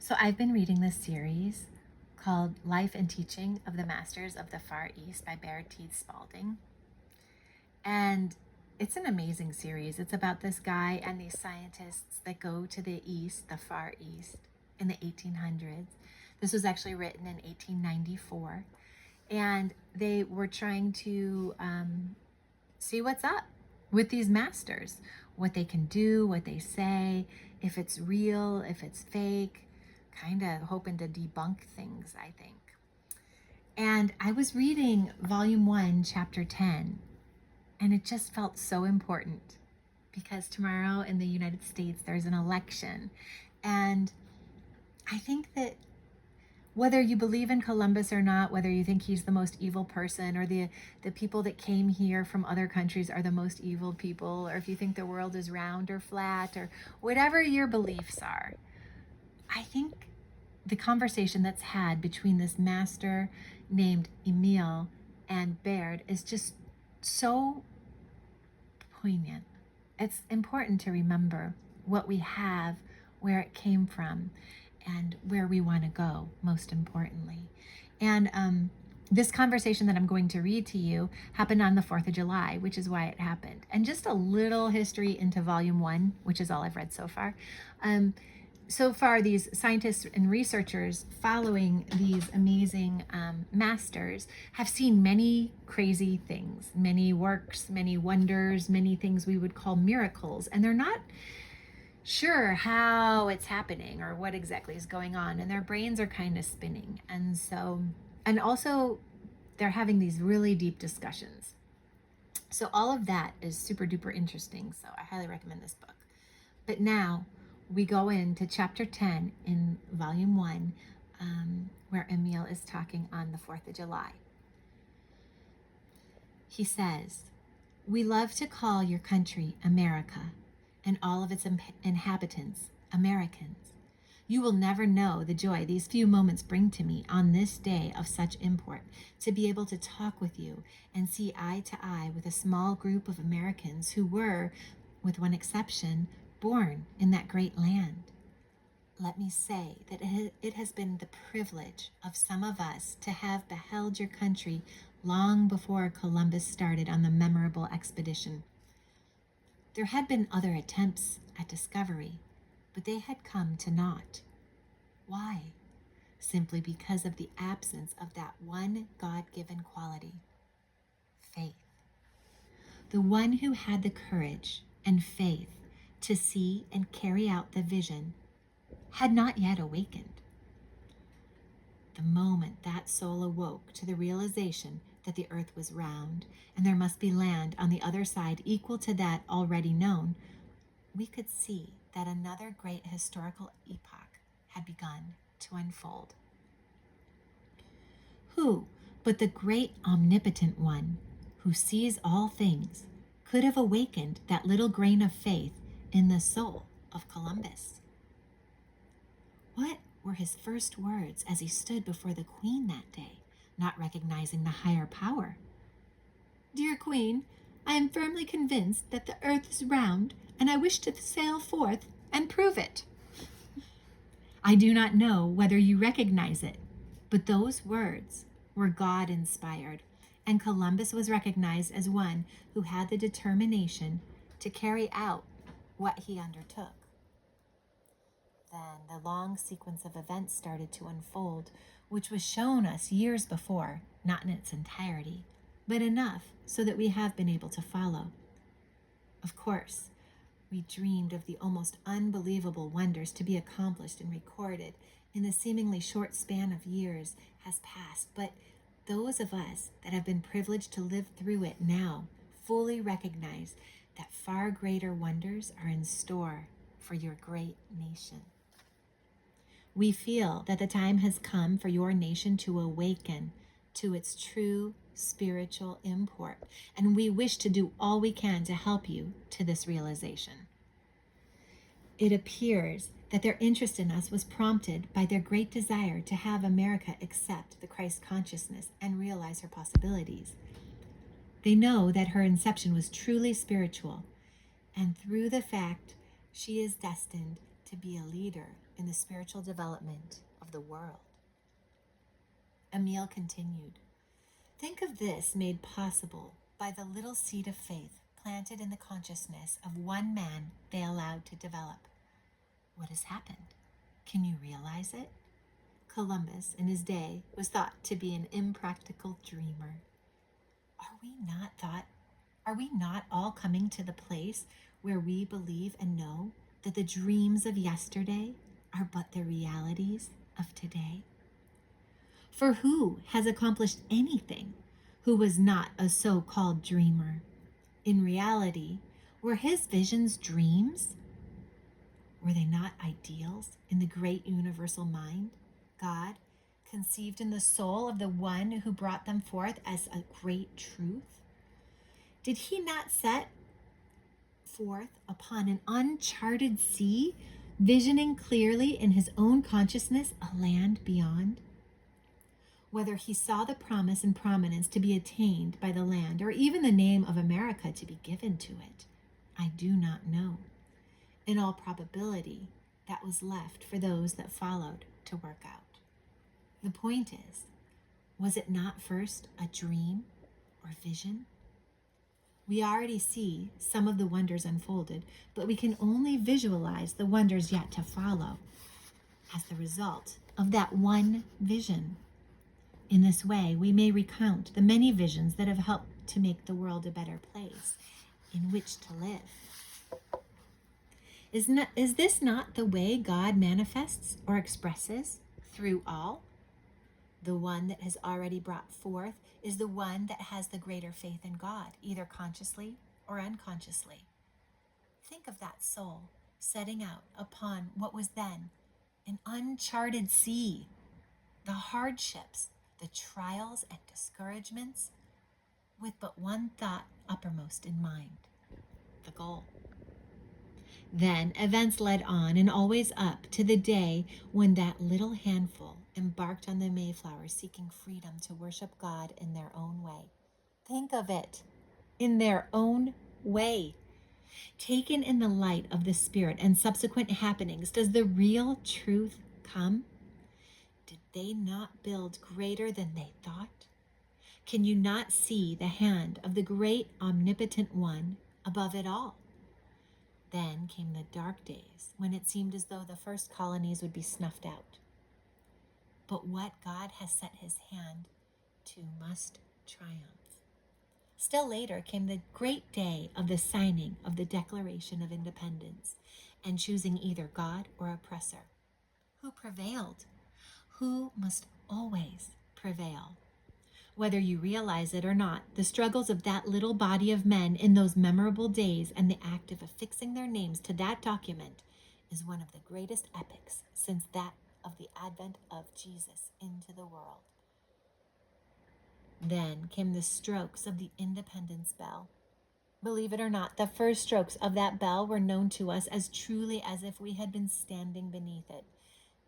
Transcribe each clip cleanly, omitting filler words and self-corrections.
So I've been reading this series called Life and Teaching of the Masters of the Far East by Baird T. Spalding. And it's an amazing series. It's about this guy and these scientists that go to the East, the Far East, in the 1800s. This was actually written in 1894. And they were trying to see what's up with these masters, what they can do, what they say, if it's real, if it's fake, kind of hoping to debunk things, I think. And I was reading volume 1, chapter 10, and it just felt so important because tomorrow in the United States there's an election. And I think that whether you believe in Columbus or not, whether you think he's the most evil person or the people that came here from other countries are the most evil people, or if you think the world is round or flat or whatever your beliefs are, I think the conversation that's had between this master named Emil and Baird is just so poignant. It's important to remember what we have, where it came from, and where we want to go, most importantly. And this conversation that I'm going to read to you happened on the 4th of July, which is why it happened. And just a little history into volume 1, which is all I've read so far. So far, these scientists and researchers following these amazing masters have seen many crazy things, many works, many wonders, many things we would call miracles. And they're not sure how it's happening or what exactly is going on, and their brains are kind of spinning. And also they're having these really deep discussions. So all of that is super duper interesting, so I highly recommend this book. But now we go into chapter 10 in volume 1, where Emil is talking on the 4th of July. He says, "We love to call your country America, and all of its inhabitants Americans. You will never know the joy these few moments bring to me on this day of such import, to be able to talk with you and see eye to eye with a small group of Americans who were, with one exception, born in that great land. Let me say that it has been the privilege of some of us to have beheld your country long before Columbus started on the memorable expedition. There had been other attempts at discovery, but they had come to naught. Why? Simply because of the absence of that one God-given quality, faith. The one who had the courage and faith to see and carry out the vision had not yet awakened. The moment that soul awoke to the realization that the earth was round and there must be land on the other side equal to that already known, we could see that another great historical epoch had begun to unfold. Who but the great omnipotent one, who sees all things, could have awakened that little grain of faith in the soul of Columbus? What were his first words as he stood before the Queen that day, not recognizing the higher power? "Dear Queen, I am firmly convinced that the earth is round, and I wish to sail forth and prove it." I do not know whether you recognize it, but those words were God-inspired, and Columbus was recognized as one who had the determination to carry out what he undertook. Then the long sequence of events started to unfold, which was shown us years before, not in its entirety, but enough so that we have been able to follow. Of course, we dreamed of the almost unbelievable wonders to be accomplished and recorded in the seemingly short span of years has passed, but those of us that have been privileged to live through it now fully recognize that far greater wonders are in store for your great nation. We feel that the time has come for your nation to awaken to its true spiritual import, and we wish to do all we can to help you to this realization. It appears that their interest in us was prompted by their great desire to have America accept the Christ consciousness and realize her possibilities. They know that her inception was truly spiritual, and through the fact she is destined to be a leader in the spiritual development of the world. Emile continued, think of this made possible by the little seed of faith planted in the consciousness of one man they allowed to develop. What has happened? Can you realize it? Columbus, in his day, was thought to be an impractical dreamer. Are we not all coming to the place where we believe and know that the dreams of yesterday are but the realities of today? For who has accomplished anything who was not a so-called dreamer? In reality, were his visions dreams? Were they not ideals in the great universal mind, God, conceived in the soul of the one who brought them forth as a great truth? Did he not set forth upon an uncharted sea, visioning clearly in his own consciousness a land beyond? Whether he saw the promise and prominence to be attained by the land, or even the name of America to be given to it, I do not know. In all probability, that was left for those that followed to work out. The point is, was it not first a dream or vision? We already see some of the wonders unfolded, but we can only visualize the wonders yet to follow as the result of that one vision. In this way, we may recount the many visions that have helped to make the world a better place in which to live. Is this not the way God manifests or expresses through all? The one that has already brought forth is the one that has the greater faith in God, either consciously or unconsciously. Think of that soul setting out upon what was then an uncharted sea, the hardships, the trials and discouragements, with but one thought uppermost in mind, the goal. Then events led on and always up to the day when that little handful embarked on the Mayflower, seeking freedom to worship God in their own way. Think of it, in their own way. Taken in the light of the Spirit and subsequent happenings, does the real truth come? Did they not build greater than they thought? Can you not see the hand of the great omnipotent one above it all? Then came the dark days when it seemed as though the first colonies would be snuffed out. But what God has set his hand to must triumph. Still later came the great day of the signing of the Declaration of Independence and choosing either God or oppressor. Who prevailed? Who must always prevail? Whether you realize it or not, the struggles of that little body of men in those memorable days and the act of affixing their names to that document is one of the greatest epics since that of the advent of Jesus into the world. Then came the strokes of the Independence Bell. Believe it or not, the first strokes of that bell were known to us as truly as if we had been standing beneath it.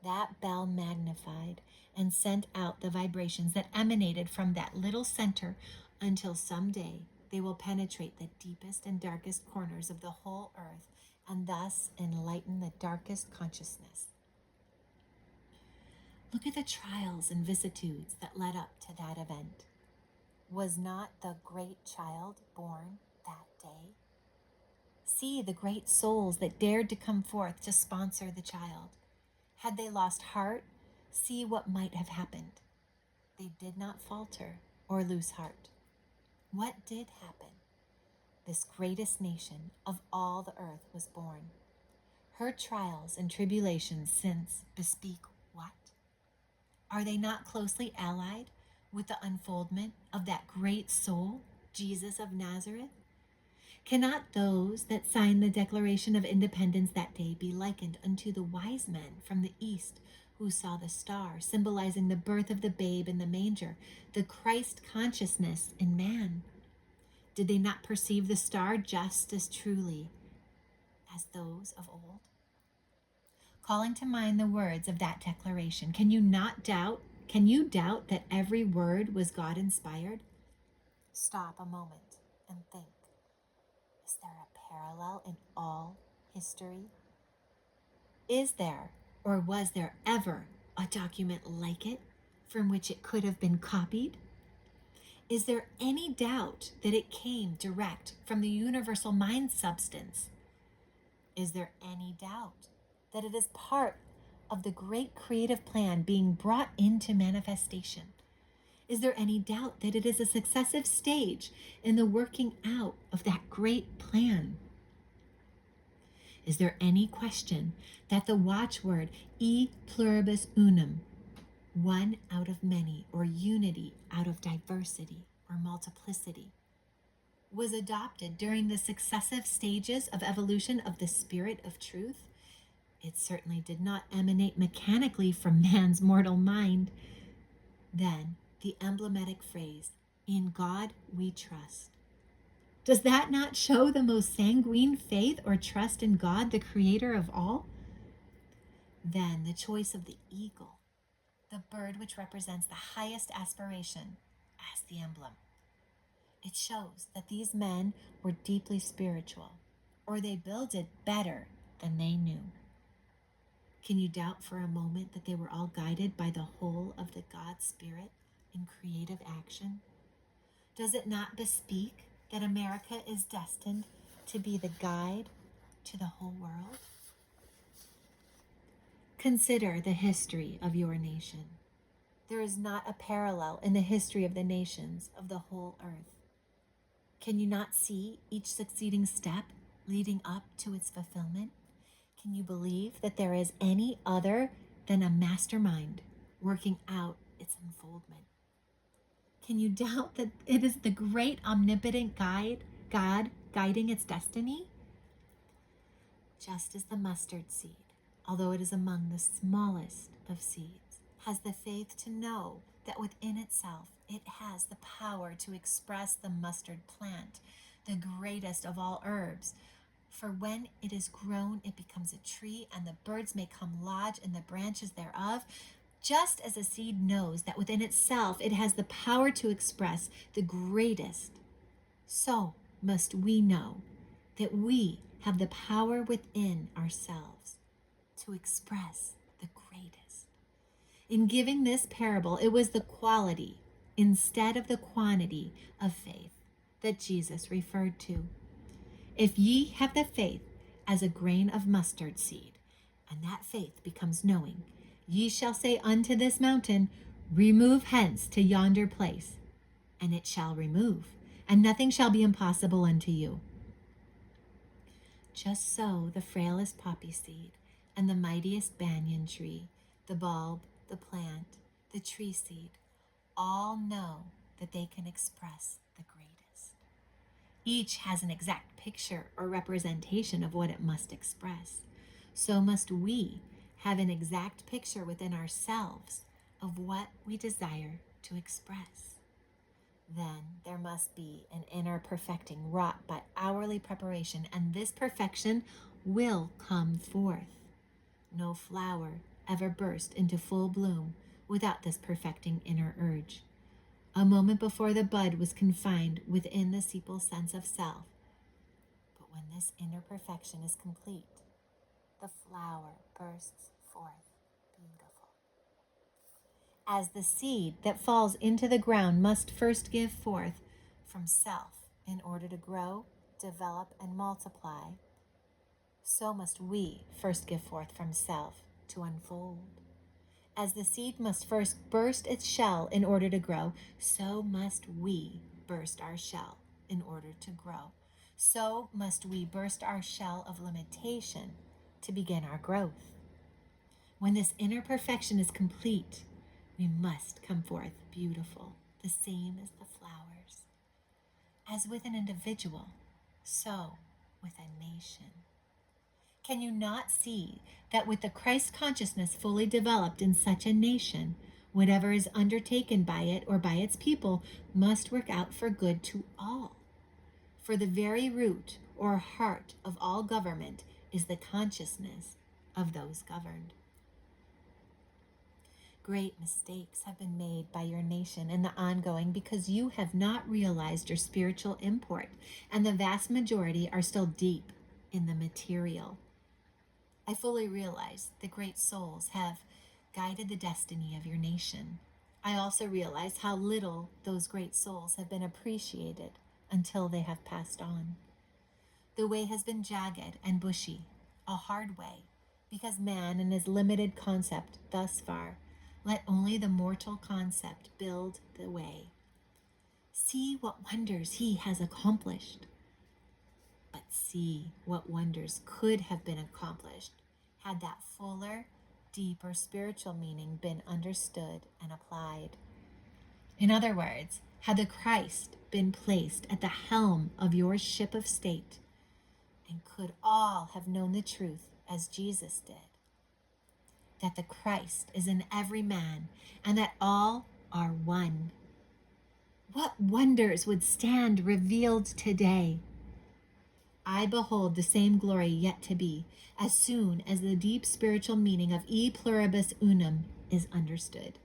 That bell magnified and sent out the vibrations that emanated from that little center until someday they will penetrate the deepest and darkest corners of the whole earth and thus enlighten the darkest consciousness. Look at the trials and vicissitudes that led up to that event. Was not the great child born that day? See the great souls that dared to come forth to sponsor the child. Had they lost heart, see what might have happened. They did not falter or lose heart. What did happen? This greatest nation of all the earth was born. Her trials and tribulations since bespeak what? Are they not closely allied with the unfoldment of that great soul, Jesus of Nazareth? Cannot those that signed the Declaration of Independence that day be likened unto the wise men from the east who saw the star, symbolizing the birth of the babe in the manger, the Christ consciousness in man? Did they not perceive the star just as truly as those of old? Calling to mind the words of that declaration, can you doubt that every word was God-inspired? Stop a moment and think. Is there a parallel in all history? Is there, or was there ever, a document like it from which it could have been copied? Is there any doubt that it came direct from the universal mind substance? Is there any doubt that it is part of the great creative plan being brought into manifestation? Is there any doubt that it is a successive stage in the working out of that great plan? Is there any question that the watchword e pluribus unum, one out of many, or unity out of diversity or multiplicity, was adopted during the successive stages of evolution of the spirit of truth? It certainly did not emanate mechanically from man's mortal mind. Then the emblematic phrase, "In God we trust." Does that not show the most sanguine faith or trust in God, the creator of all? Then the choice of the eagle, the bird which represents the highest aspiration, as the emblem. It shows that these men were deeply spiritual, or they builded better than they knew. Can you doubt for a moment that they were all guided by the whole of the God Spirit in creative action? Does it not bespeak that America is destined to be the guide to the whole world? Consider the history of your nation. There is not a parallel in the history of the nations of the whole earth. Can you not see each succeeding step leading up to its fulfillment? Can you believe that there is any other than a mastermind working out its unfoldment? Can you doubt that it is the great omnipotent God guiding its destiny? Just as the mustard seed, although it is among the smallest of seeds, has the faith to know that within itself it has the power to express the mustard plant, the greatest of all herbs. For when it is grown, it becomes a tree, and the birds may come lodge in the branches thereof. Just as a seed knows that within itself it has the power to express the greatest, so must we know that we have the power within ourselves to express the greatest. In giving this parable, it was the quality instead of the quantity of faith that Jesus referred to. If ye have the faith as a grain of mustard seed, and that faith becomes knowing, ye shall say unto this mountain, remove hence to yonder place, and it shall remove, and nothing shall be impossible unto you. Just so the frailest poppy seed and the mightiest banyan tree, the bulb, the plant, the tree seed, all know that they can express the greatest. Each has an exact picture or representation of what it must express. So must we have an exact picture within ourselves of what we desire to express. Then there must be an inner perfecting wrought by hourly preparation, and this perfection will come forth. No flower ever burst into full bloom without this perfecting inner urge. A moment before the bud was confined within the sepal sense of self. But when this inner perfection is complete, the flower bursts forth beautiful. As the seed that falls into the ground must first give forth from self in order to grow, develop, and multiply, so must we first give forth from self to unfold. As the seed must first burst its shell in order to grow, so must we burst our shell in order to grow. So must we burst our shell of limitation to begin our growth. When this inner perfection is complete, we must come forth beautiful, the same as the flowers. As with an individual, so with a nation. Can you not see that with the Christ consciousness fully developed in such a nation, whatever is undertaken by it or by its people must work out for good to all? For the very root or heart of all government is the consciousness of those governed. Great mistakes have been made by your nation in the ongoing because you have not realized your spiritual import, and the vast majority are still deep in the material. I fully realize the great souls have guided the destiny of your nation. I also realize how little those great souls have been appreciated until they have passed on. The way has been jagged and bushy, a hard way, because man in his limited concept thus far let only the mortal concept build the way. See what wonders he has accomplished. But see what wonders could have been accomplished had that fuller, deeper spiritual meaning been understood and applied. In other words, had the Christ been placed at the helm of your ship of state, and could all have known the truth as Jesus did, that the Christ is in every man and that all are one, what wonders would stand revealed today? I behold the same glory yet to be, as soon as the deep spiritual meaning of e pluribus unum is understood.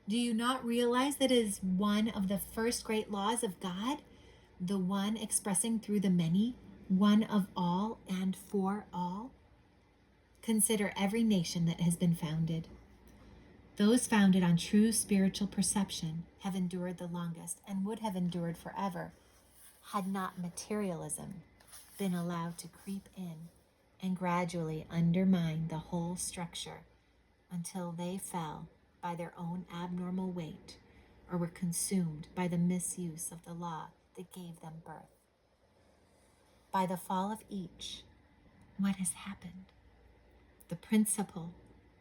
Do you not realize that it is one of the first great laws of God, the one expressing through the many, one of all and for all? Consider every nation that has been founded. Those founded on true spiritual perception have endured the longest and would have endured forever had not materialism been allowed to creep in and gradually undermine the whole structure until they fell by their own abnormal weight or were consumed by the misuse of the law that gave them birth. By the fall of each, what has happened? The principle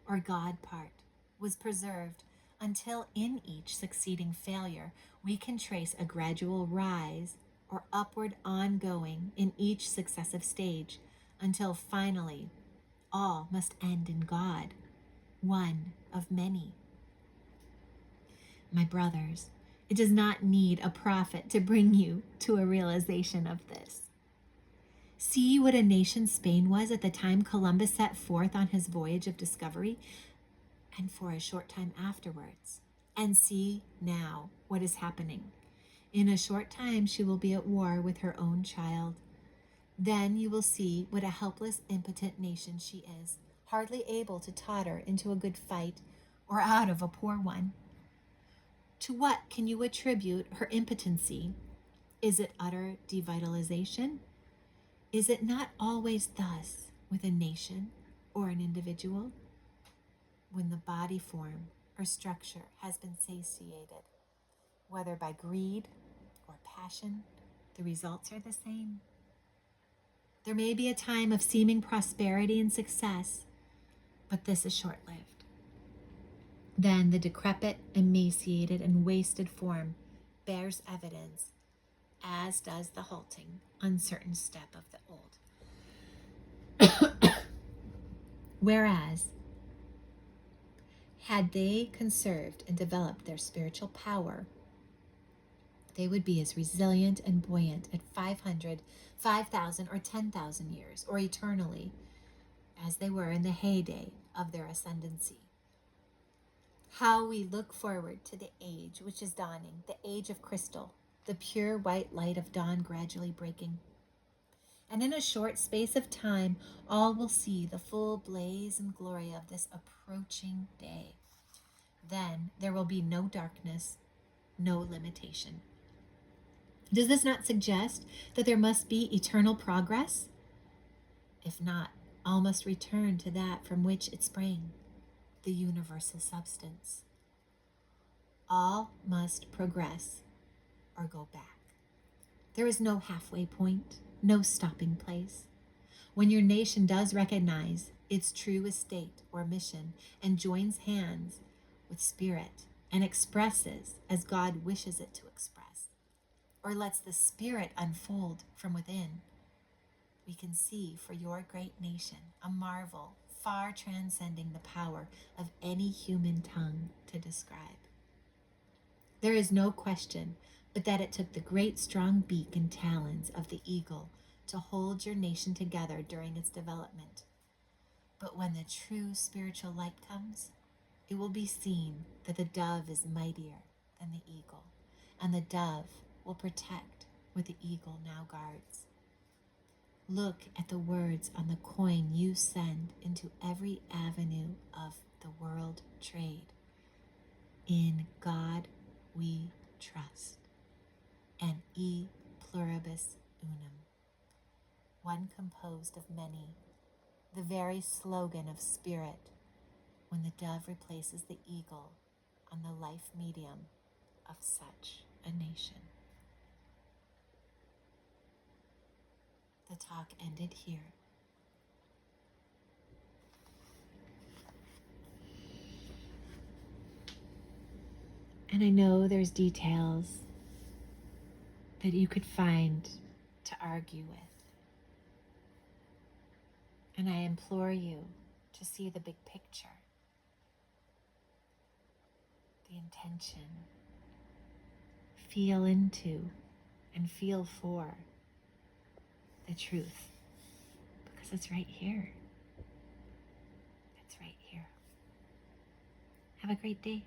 or God part was preserved until in each succeeding failure we can trace a gradual rise or upward ongoing in each successive stage until finally all must end in God, one of many. My brothers, it does not need a prophet to bring you to a realization of this. See what a nation Spain was at the time Columbus set forth on his voyage of discovery, and for a short time afterwards. And see now what is happening. In a short time she will be at war with her own child. Then you will see what a helpless, impotent nation she is, hardly able to totter into a good fight or out of a poor one. To what can you attribute her impotency? Is it utter devitalization? Is it not always thus with a nation or an individual? When the body form or structure has been satiated, whether by greed or passion, the results are the same. There may be a time of seeming prosperity and success, but this is short-lived. Then the decrepit, emaciated, and wasted form bears evidence, as does the halting, uncertain step of the old. Whereas, had they conserved and developed their spiritual power, they would be as resilient and buoyant at 500, 5,000, or 10,000 years, or eternally, as they were in the heyday of their ascendancy. How we look forward to the age which is dawning, the age of crystal, the pure white light of dawn gradually breaking. And in a short space of time, all will see the full blaze and glory of this approaching day. Then there will be no darkness, no limitation. Does this not suggest that there must be eternal progress? If not, all must return to that from which it sprang, the universal substance. All must progress or go back. There is no halfway point, no stopping place. When your nation does recognize its true estate or mission and joins hands with spirit and expresses as God wishes it to express, or lets the spirit unfold from within, we can see for your great nation a marvel far transcending the power of any human tongue to describe. There is no question but that it took the great strong beak and talons of the eagle to hold your nation together during its development. But when the true spiritual light comes, it will be seen that the dove is mightier than the eagle, and the dove will protect what the eagle now guards. Look at the words on the coin you send into every avenue of the world trade. In God we trust. And e pluribus unum. One composed of many, the very slogan of spirit when the dove replaces the eagle on the life medium of such a nation. The talk ended here. And I know there's details that you could find to argue with. And I implore you to see the big picture, the intention. Feel into and feel for the truth, because it's right here. It's right here. Have a great day.